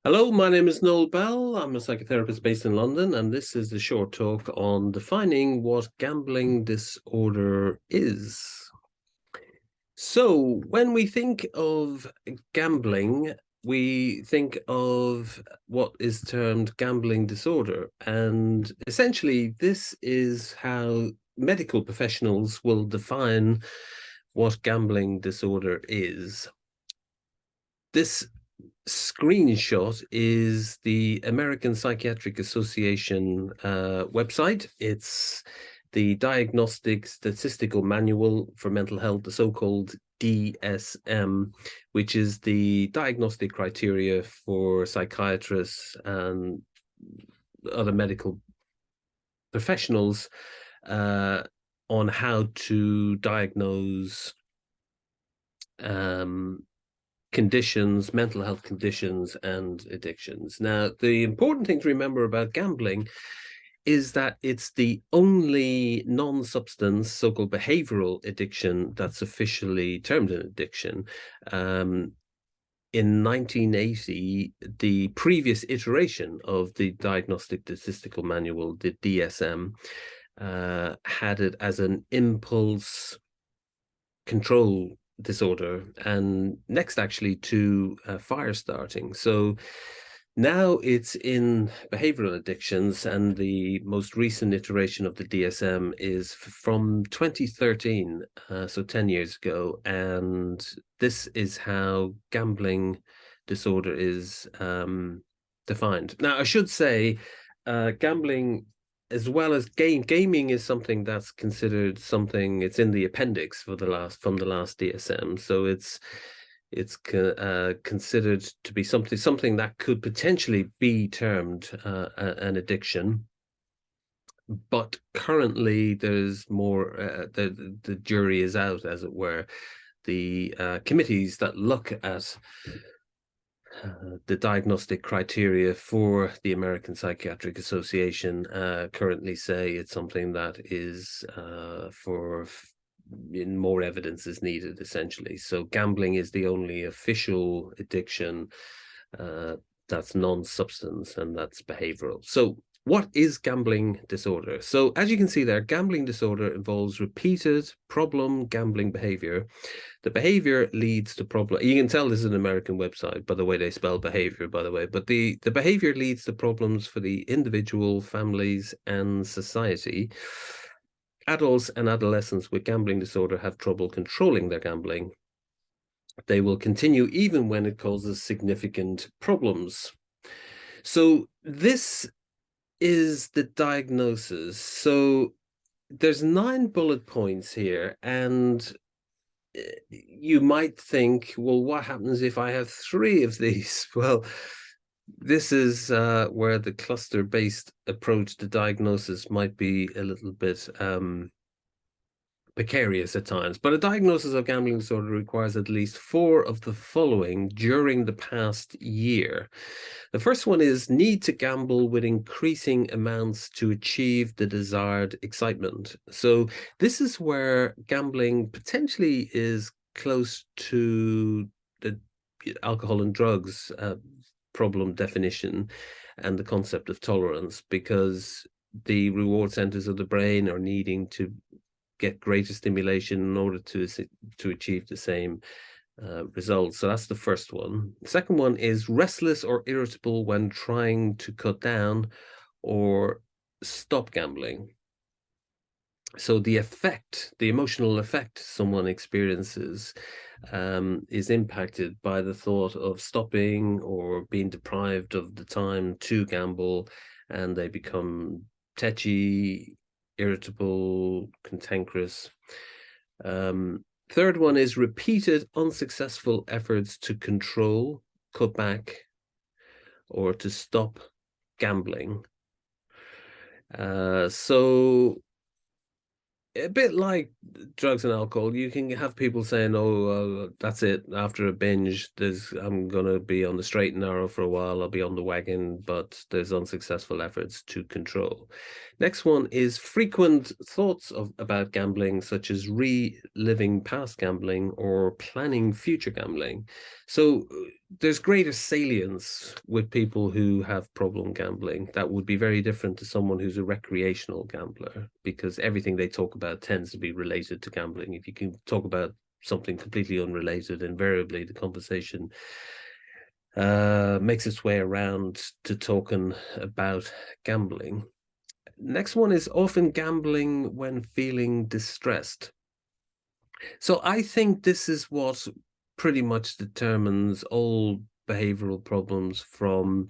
Hello, my name is Noel Bell. I'm a psychotherapist based in London, and this is a short talk on defining what gambling disorder is. So, when we think of gambling, we think of what is termed gambling disorder. And essentially, this is how medical professionals will define what gambling disorder is. This screenshot is the American Psychiatric Association website. It's the Diagnostic Statistical Manual for Mental Health, the so-called DSM, which is the diagnostic criteria for psychiatrists and other medical professionals on how to diagnose conditions, mental health conditions, and addictions. Now, the important thing to remember about gambling is that it's the only non-substance, so-called behavioral addiction that's officially termed an addiction. In 1980, the previous iteration of the Diagnostic Statistical Manual, the DSM, had it as an impulse control disorder, and next actually to fire starting. So now it's in behavioral addictions, and the most recent iteration of the DSM is from 2013, so 10 years ago, and this is how gambling disorder is defined. Now, I should say gambling as well as gaming is something that's considered something. It's in the appendix for the last DSM, so it's considered to be something that could potentially be termed an addiction. But currently, there's more. The jury is out, as it were. The committees that look at the diagnostic criteria for the American Psychiatric Association currently say it's something that is more evidence is needed, essentially. So gambling is the only official addiction that's non-substance, and that's behavioral. So what is gambling disorder? So as you can see there, gambling disorder involves repeated problem gambling behavior. The behavior leads to problem. You can tell this is an American website by the way they spell behavior, by the way. But the behavior leads to problems for the individual, families, and society. Adults and adolescents with gambling disorder have trouble controlling their gambling. They will continue even when it causes significant problems. So this is the diagnosis. So there's 9 bullet points here, and you might think, well, what happens if I have 3 of these? Well, this is where the cluster-based approach to diagnosis might be a little bit precarious at times. But a diagnosis of gambling disorder requires at least 4 of the following during the past year. The first one is need to gamble with increasing amounts to achieve the desired excitement. So this is where gambling potentially is close to the alcohol and drugs problem definition and the concept of tolerance, because the reward centers of the brain are needing to get greater stimulation in order to achieve the same results. So that's the first one. The second one is restless or irritable when trying to cut down or stop gambling. So the emotional effect someone experiences is impacted by the thought of stopping or being deprived of the time to gamble, and they become tetchy, irritable, cantankerous. Third one is repeated unsuccessful efforts to control, cut back, or to stop gambling. So a bit like drugs and alcohol, you can have people saying, "Oh, that's it. After a binge, I'm gonna be on the straight and narrow for a while. I'll be on the wagon," but there's unsuccessful efforts to control. Next one is frequent thoughts about gambling, such as reliving past gambling or planning future gambling. So there's greater salience with people who have problem gambling. That would be very different to someone who's a recreational gambler, because everything they talk about tends to be related to gambling. If you can talk about something completely unrelated, invariably the conversation makes its way around to talking about gambling. Next one is often gambling when feeling distressed. So I think this is what pretty much determines all behavioral problems from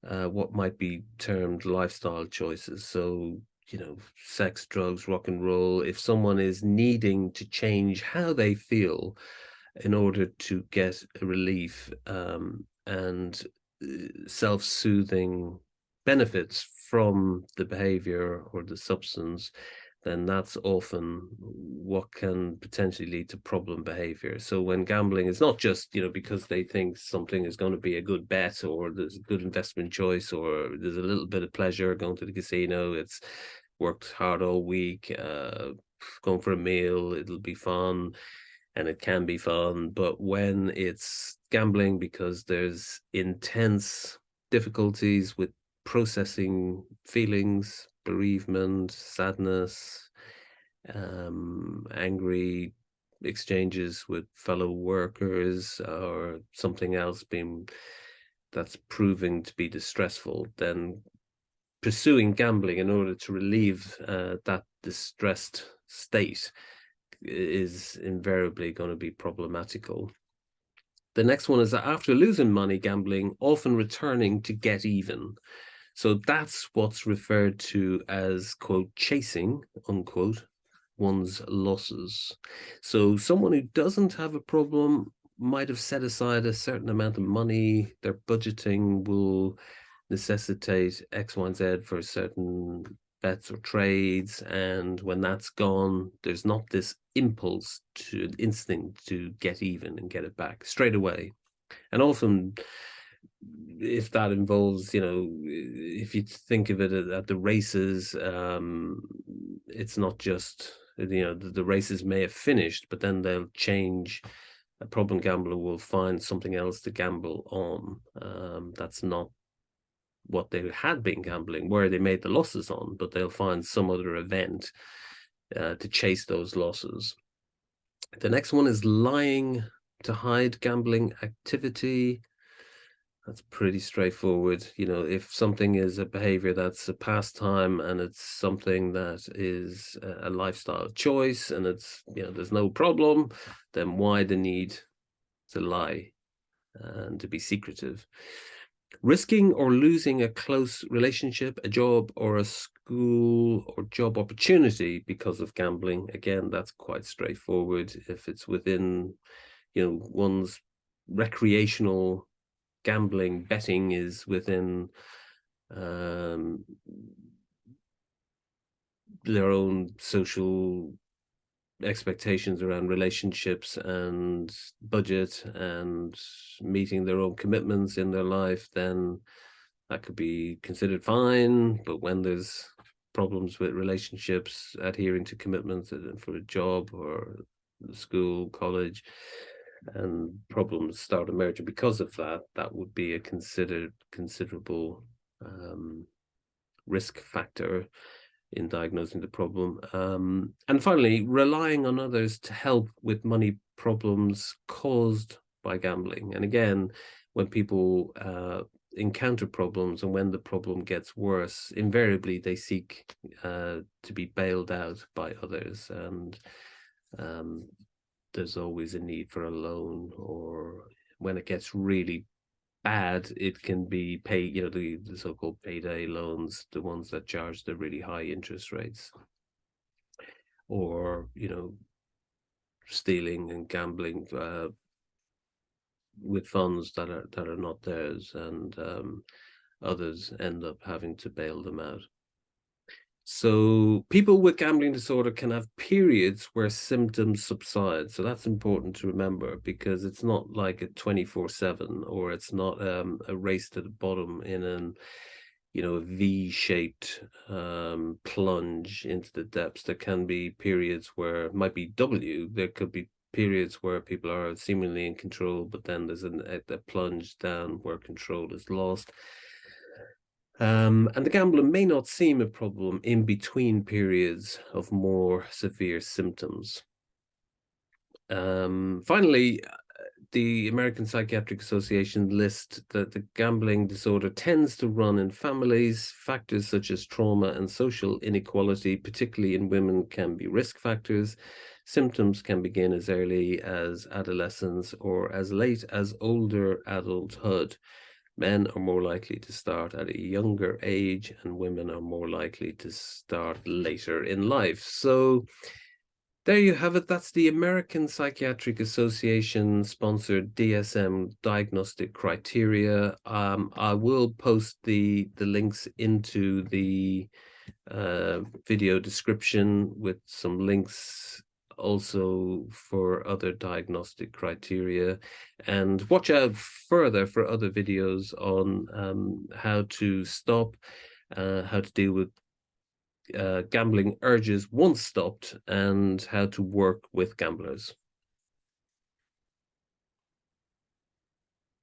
what might be termed lifestyle choices. So, sex, drugs, rock and roll. If someone is needing to change how they feel in order to get a relief and self-soothing benefits from the behavior or the substance, then that's often what can potentially lead to problem behavior. So when gambling is not just, because they think something is going to be a good bet or there's a good investment choice or there's a little bit of pleasure going to the casino, it's worked hard all week, going for a meal, it'll be fun, and it can be fun. But when it's gambling because there's intense difficulties with processing feelings, bereavement, sadness, angry exchanges with fellow workers, or something else that's proving to be distressful, then pursuing gambling in order to relieve that distressed state is invariably going to be problematical. The next one is that after losing money gambling, often returning to get even. So that's what's referred to as, quote, chasing, unquote, one's losses. So someone who doesn't have a problem might have set aside a certain amount of money. Their budgeting will necessitate X, Y, and Z for certain bets or trades, and when that's gone, there's not this impulse to instinct to get even and get it back straight away. And often, if that involves, if you think of it at the races, it's not just, the races may have finished, but then they'll change. A problem gambler will find something else to gamble on. That's not what they had been gambling, where they made the losses on, but they'll find some other event to chase those losses. The next one is lying to hide gambling activity. That's pretty straightforward. If something is a behavior that's a pastime and it's something that is a lifestyle choice and it's, there's no problem, then why the need to lie and to be secretive? Risking or losing a close relationship, a job, or a school or job opportunity because of gambling. Again, that's quite straightforward. If it's within, one's recreational gambling, betting is within their own social expectations around relationships and budget and meeting their own commitments in their life, then that could be considered fine. But when there's problems with relationships, adhering to commitments for a job or school, college, and problems start emerging because of that, that would be a considerable risk factor in diagnosing the problem. And finally, relying on others to help with money problems caused by gambling. And again, when people encounter problems and when the problem gets worse, invariably they seek to be bailed out by others. And there's always a need for a loan, or when it gets really bad, it can be the so-called payday loans, the ones that charge the really high interest rates, or stealing and gambling with funds that are not theirs, and others end up having to bail them out. So people with gambling disorder can have periods where symptoms subside. So that's important to remember, because it's not like a 24/7, or it's not a race to the bottom in an a V-shaped plunge into the depths. There can be periods where it might be W. There could be periods where people are seemingly in control, but then there's a plunge down where control is lost. And the gambler may not seem a problem in between periods of more severe symptoms. Finally, the American Psychiatric Association lists that the gambling disorder tends to run in families. Factors such as trauma and social inequality, particularly in women, can be risk factors. Symptoms can begin as early as adolescence or as late as older adulthood. Men are more likely to start at a younger age, and women are more likely to start later in life. So there you have it. That's the American Psychiatric Association sponsored DSM diagnostic criteria. I will post the links into the video description with some links also for other diagnostic criteria, and watch out further for other videos on how to stop, how to deal with gambling urges once stopped, and how to work with gamblers.